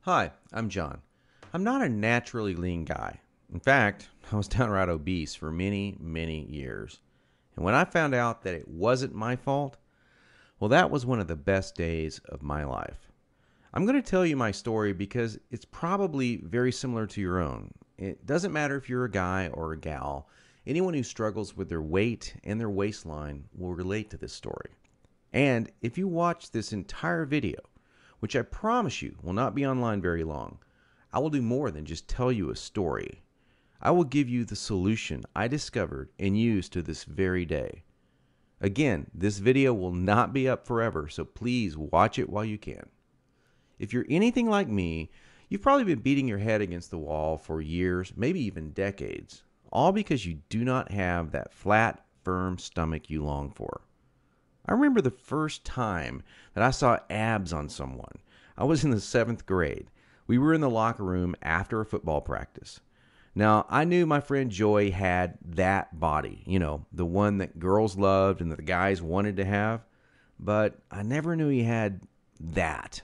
Hi, I'm John. I'm not a naturally lean guy. In fact, I was downright obese for many, many years. And when I found out that it wasn't my fault, well, that was one of the best days of my life. I'm going to tell you my story because it's probably very similar to your own. It doesn't matter if you're a guy or a gal, anyone who struggles with their weight and their waistline will relate to this story. And if you watch this entire video, which I promise you will not be online very long, I will do more than just tell you a story. I will give you the solution I discovered and use to this very day. Again, this video will not be up forever, so please watch it while you can. If you're anything like me, you've probably been beating your head against the wall for years, maybe even decades, all because you do not have that flat, firm stomach you long for. I remember the first time that I saw abs on someone. I was in the 7th grade. We were in the locker room after a football practice. Now, I knew my friend Joy had that body, the one that girls loved and that the guys wanted to have, but I never knew he had that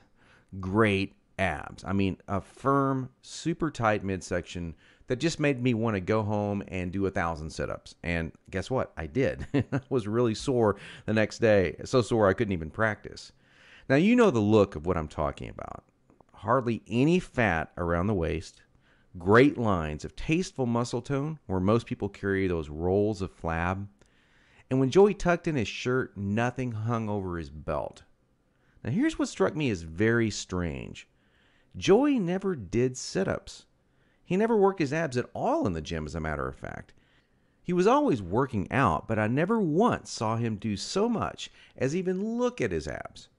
great abs. I mean, a firm, super tight midsection that just made me want to go home and do 1,000 sit-ups. And guess what? I did. I was really sore the next day. So sore I couldn't even practice. Now, you know the look of what I'm talking about. Hardly any fat around the waist, great lines of tasteful muscle tone where most people carry those rolls of flab. And when Joey tucked in his shirt, nothing hung over his belt. Now, here's what struck me as very strange. Joey never did sit-ups. He never worked his abs at all in the gym, as a matter of fact. He was always working out, but I never once saw him do so much as even look at his abs.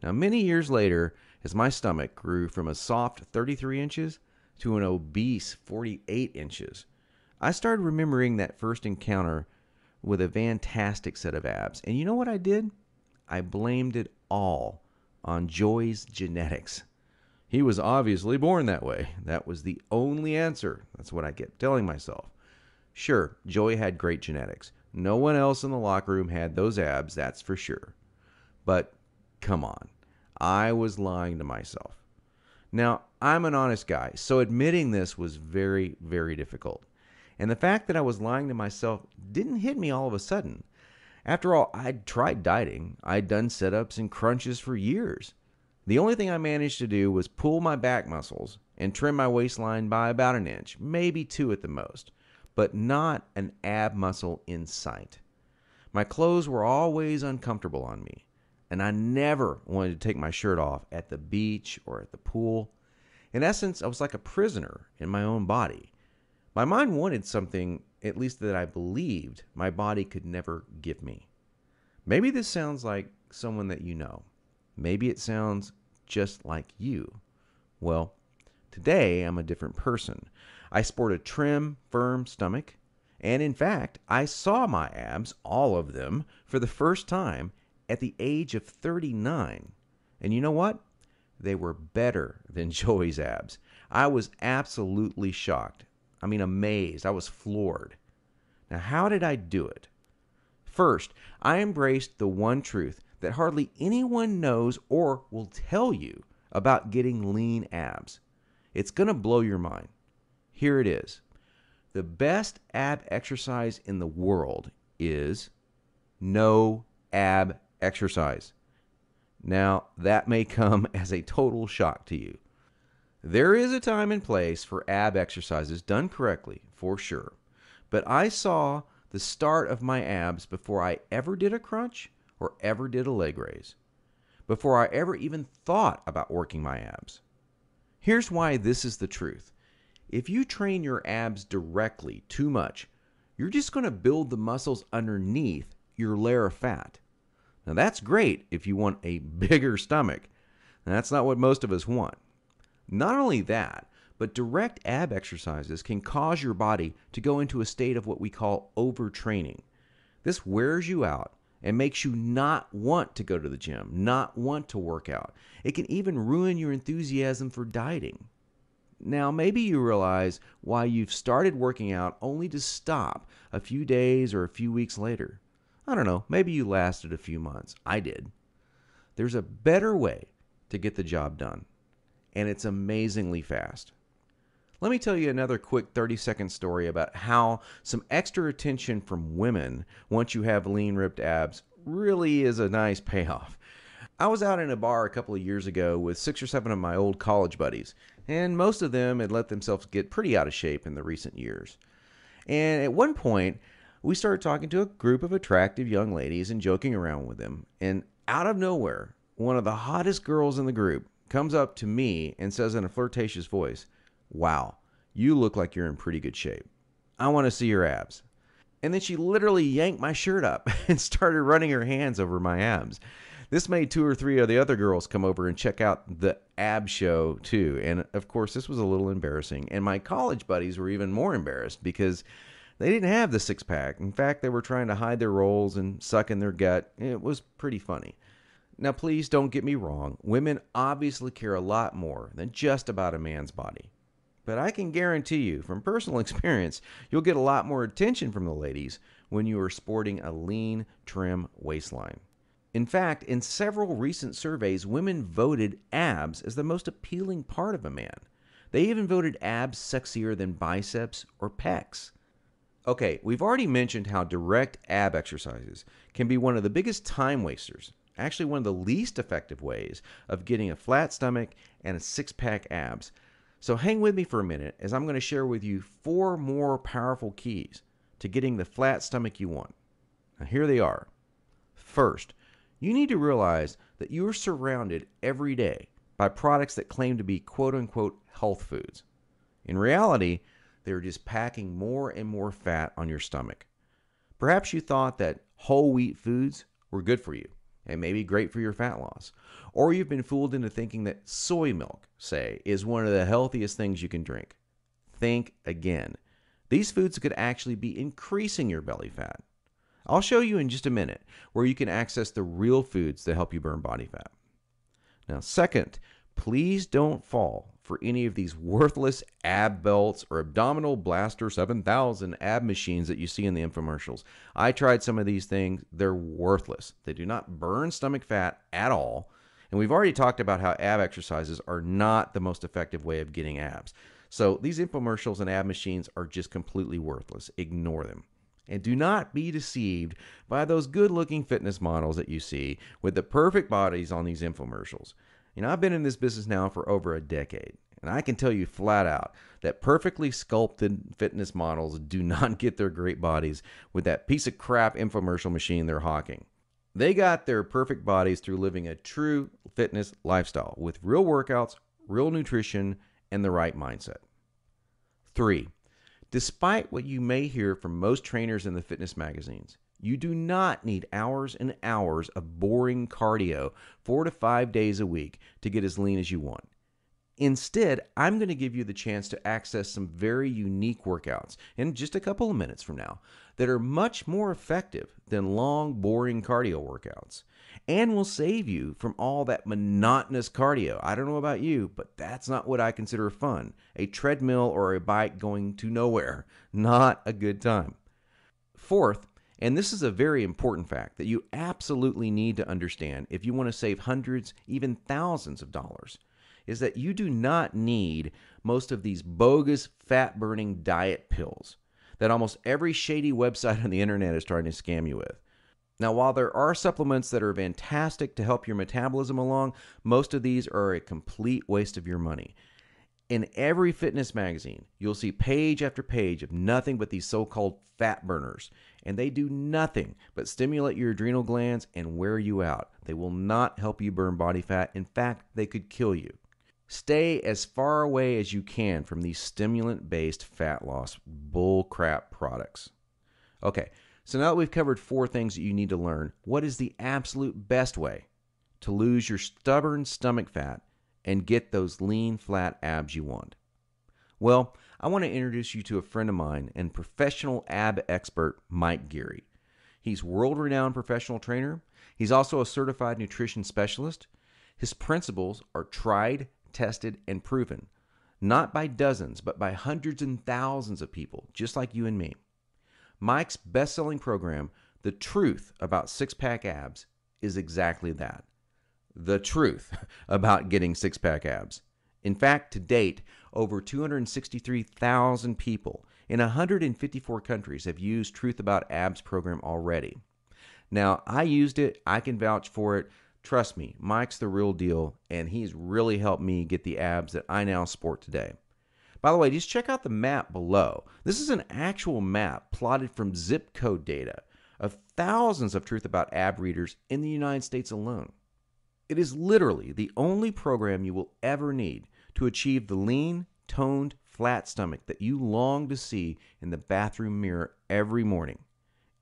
Now, many years later, as my stomach grew from a soft 33 inches to an obese 48 inches, I started remembering that first encounter with a fantastic set of abs. And you know what I did? I blamed it all on Joey's genetics. He was obviously born that way. That was the only answer. That's what I kept telling myself. Sure, Joey had great genetics. No one else in the locker room had those abs, that's for sure. But come on, I was lying to myself. Now, I'm an honest guy, so admitting this was very, very difficult. And the fact that I was lying to myself didn't hit me all of a sudden. After all, I'd tried dieting. I'd done sit-ups and crunches for years. The only thing I managed to do was pull my back muscles and trim my waistline by about an inch, maybe 2 at the most, but not an ab muscle in sight. My clothes were always uncomfortable on me, and I never wanted to take my shirt off at the beach or at the pool. In essence, I was like a prisoner in my own body. My mind wanted something, at least that I believed, my body could never give me. Maybe this sounds like someone that you know. Maybe it sounds just like you. Well, today I'm a different person. I sport a trim, firm stomach, and in fact, I saw my abs, all of them, for the first time at the age of 39. And you know what? They were better than Joey's abs. I was absolutely shocked. I mean, amazed. I was floored. Now, how did I do it? First, I embraced the one truth that hardly anyone knows or will tell you about getting lean abs. It's going to blow your mind. Here it is. The best ab exercise in the world is no ab exercise. Now, that may come as a total shock to you. There is a time and place for ab exercises done correctly, for sure. But I saw the start of my abs before I ever did a crunch or ever did a leg raise, before I ever even thought about working my abs. Here's why this is the truth. If you train your abs directly too much, you're just going to build the muscles underneath your layer of fat. Now that's great if you want a bigger stomach. And that's not what most of us want. Not only that, but direct ab exercises can cause your body to go into a state of what we call overtraining. This wears you out and makes you not want to go to the gym, not want to work out. It can even ruin your enthusiasm for dieting. Now, maybe you realize why you've started working out only to stop a few days or a few weeks later. I don't know, maybe you lasted a few months. I did. There's a better way to get the job done. and it's amazingly fast. Let me tell you another quick 30-second story about how some extra attention from women once you have lean ripped abs really is a nice payoff. I was out in a bar a couple of years ago with 6 or 7 of my old college buddies, and most of them had let themselves get pretty out of shape in the recent years. And at one point, we started talking to a group of attractive young ladies and joking around with them, and out of nowhere, one of the hottest girls in the group comes up to me and says in a flirtatious voice, "Wow, you look like you're in pretty good shape. I want to see your abs." And then she literally yanked my shirt up and started running her hands over my abs. This made 2 or 3 of the other girls come over and check out the ab show too. And of course, this was a little embarrassing. And my college buddies were even more embarrassed because they didn't have the six pack. In fact, they were trying to hide their rolls and suck in their gut. It was pretty funny. Now, please don't get me wrong. Women obviously care a lot more than just about a man's body. But I can guarantee you, from personal experience, you'll get a lot more attention from the ladies when you are sporting a lean, trim waistline. In fact, in several recent surveys, women voted abs as the most appealing part of a man. They even voted abs sexier than biceps or pecs. Okay, we've already mentioned how direct ab exercises can be one of the biggest time wasters, actually one of the least effective ways of getting a flat stomach and a six-pack abs. So hang with me for a minute as I'm going to share with you 4 more powerful keys to getting the flat stomach you want. Now here they are. First, you need to realize that you are surrounded every day by products that claim to be quote-unquote health foods. In reality, they're just packing more and more fat on your stomach. Perhaps you thought that whole wheat foods were good for you and maybe great for your fat loss. Or you've been fooled into thinking that soy milk, say, is one of the healthiest things you can drink. Think again. These foods could actually be increasing your belly fat. I'll show you in just a minute where you can access the real foods that help you burn body fat. Now, second, please don't fall for any of these worthless ab belts or abdominal blaster 7000 ab machines that you see in the infomercials. I tried some of these things. They're worthless. They do not burn stomach fat at all. And we've already talked about how ab exercises are not the most effective way of getting abs. So these infomercials and ab machines are just completely worthless. Ignore them. And do not be deceived by those good-looking fitness models that you see with the perfect bodies on these infomercials. You know, I've been in this business now for over a decade, and I can tell you flat out that perfectly sculpted fitness models do not get their great bodies with that piece of crap infomercial machine they're hawking. They got their perfect bodies through living a true fitness lifestyle with real workouts, real nutrition, and the right mindset. 3. Despite what you may hear from most trainers in the fitness magazines, you do not need hours and hours of boring cardio 4 to 5 days a week to get as lean as you want. Instead, I'm going to give you the chance to access some very unique workouts in just a couple of minutes from now that are much more effective than long, boring cardio workouts and will save you from all that monotonous cardio. I don't know about you, but that's not what I consider fun. A treadmill or a bike going to nowhere. Not a good time. Fourth, and this is a very important fact that you absolutely need to understand if you want to save hundreds, even thousands of dollars, is that you do not need most of these bogus fat-burning diet pills that almost every shady website on the internet is trying to scam you with. Now, while there are supplements that are fantastic to help your metabolism along, most of these are a complete waste of your money. In every fitness magazine, you'll see page after page of nothing but these so-called fat burners, and they do nothing but stimulate your adrenal glands and wear you out. They will not help you burn body fat. In fact, they could kill you. Stay as far away as you can from these stimulant-based fat loss bullcrap products. Okay, so now that we've covered 4 things that you need to learn, what is the absolute best way to lose your stubborn stomach fat and get those lean, flat abs you want? Well, I want to introduce you to a friend of mine and professional ab expert, Mike Geary. He's world-renowned professional trainer. He's also a certified nutrition specialist. His principles are tried, tested, and proven, not by dozens, but by hundreds and thousands of people, just like you and me. Mike's best-selling program, The Truth About Six-Pack Abs, is exactly that. The truth about getting six-pack abs. In fact, to date, over 263,000 people in 154 countries have used Truth About Abs program already. Now, I used it. I can vouch for it. Trust me, Mike's the real deal, and he's really helped me get the abs that I now sport today. By the way, just check out the map below. This is an actual map plotted from zip code data of thousands of Truth About Ab readers in the United States alone. It is literally the only program you will ever need to achieve the lean, toned, flat stomach that you long to see in the bathroom mirror every morning,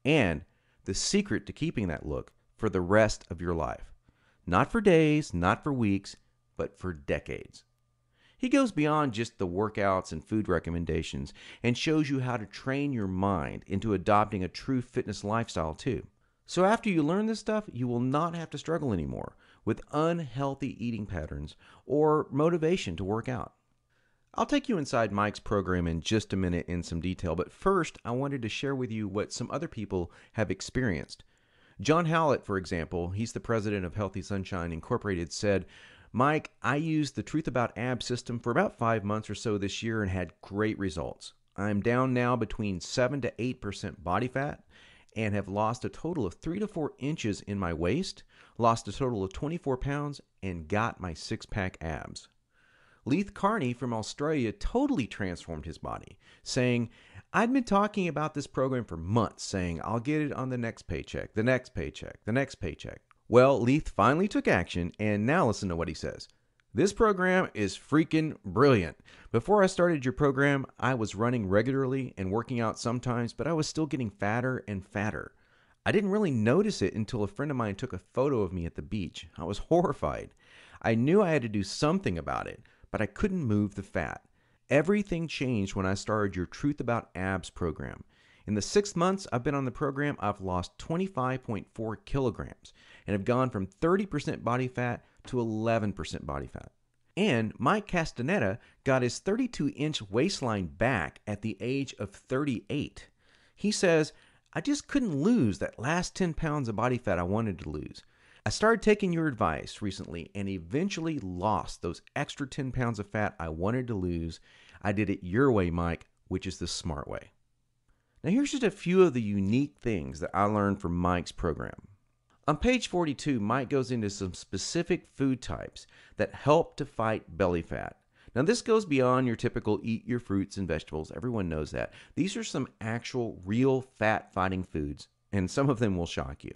and the secret to keeping that look for the rest of your life. Not for days, not for weeks, but for decades. He goes beyond just the workouts and food recommendations and shows you how to train your mind into adopting a true fitness lifestyle too. So after you learn this stuff, you will not have to struggle anymore with unhealthy eating patterns or motivation to work out. I'll take you inside Mike's program in just a minute in some detail, but first I wanted to share with you what some other people have experienced. John Howlett, for example, he's the president of Healthy Sunshine Incorporated, said, "Mike, I used the Truth About Abs system for about 5 months or so this year and had great results. I'm down now between 7 to 8% body fat and have lost a total of 3 to 4 inches in my waist, lost a total of 24 pounds, and got my six-pack abs." Leith Carney from Australia totally transformed his body, saying, "I'd been talking about this program for months, saying I'll get it on the next paycheck, the next paycheck, the next paycheck." Well, Leith finally took action, and now listen to what he says. "This program is freaking brilliant. Before I started your program, I was running regularly and working out sometimes, but I was still getting fatter and fatter. I didn't really notice it until a friend of mine took a photo of me at the beach. I was horrified. I knew I had to do something about it, but I couldn't move the fat. Everything changed when I started your Truth About Abs program. In the 6 months I've been on the program, I've lost 25.4 kilograms and have gone from 30% body fat to 11% body fat." And Mike Castaneda got his 32-inch waistline back at the age of 38. He says, "I just couldn't lose that last 10 pounds of body fat I wanted to lose. I started taking your advice recently and eventually lost those extra 10 pounds of fat I wanted to lose. I did it your way, Mike, which is the smart way." Now here's just a few of the unique things that I learned from Mike's program. On page 42, Mike goes into some specific food types that help to fight belly fat. Now this goes beyond your typical eat your fruits and vegetables. Everyone knows that. These are some actual real fat-fighting foods, and some of them will shock you.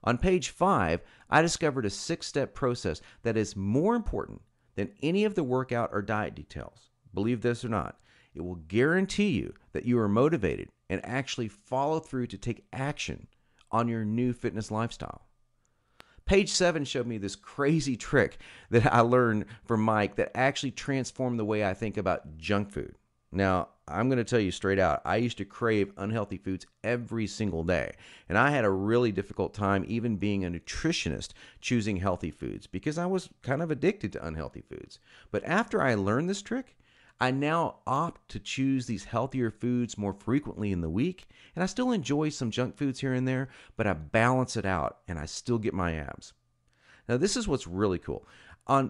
On page 5, I discovered a 6-step process that is more important than any of the workout or diet details. Believe this or not, it will guarantee you that you are motivated and actually follow through to take action on your new fitness lifestyle. Page 7 showed me this crazy trick that I learned from Mike that actually transformed the way I think about junk food. Now, I'm going to tell you straight out, I used to crave unhealthy foods every single day, and I had a really difficult time even being a nutritionist choosing healthy foods because I was kind of addicted to unhealthy foods. But after I learned this trick, I now opt to choose these healthier foods more frequently in the week, and I still enjoy some junk foods here and there, but I balance it out and I still get my abs. Now, this is what's really cool.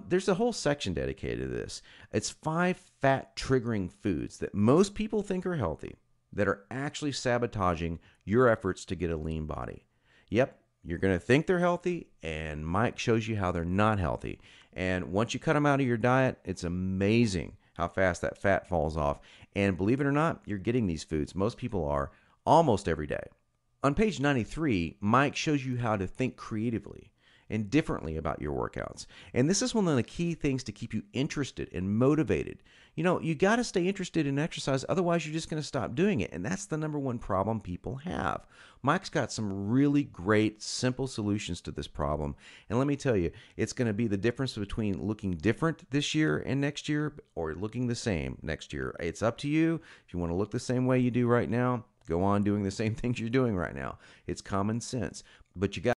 There's a whole section dedicated to this. It's 5 fat-triggering foods that most people think are healthy that are actually sabotaging your efforts to get a lean body. Yep, you're going to think they're healthy, and Mike shows you how they're not healthy. And once you cut them out of your diet, it's amazing how fast that fat falls off. And believe it or not, you're getting these foods. Most people are almost every day. On page 93, Mike shows you how to think creatively and differently about your workouts. And this is one of the key things to keep you interested and motivated. You know, you got to stay interested in exercise, otherwise you're just going to stop doing it. And that's the number one problem people have. Mike's got some really great, simple solutions to this problem. And let me tell you, it's going to be the difference between looking different this year and next year or looking the same next year. It's up to you. If you want to look the same way you do right now, go on doing the same things you're doing right now. It's common sense. But you got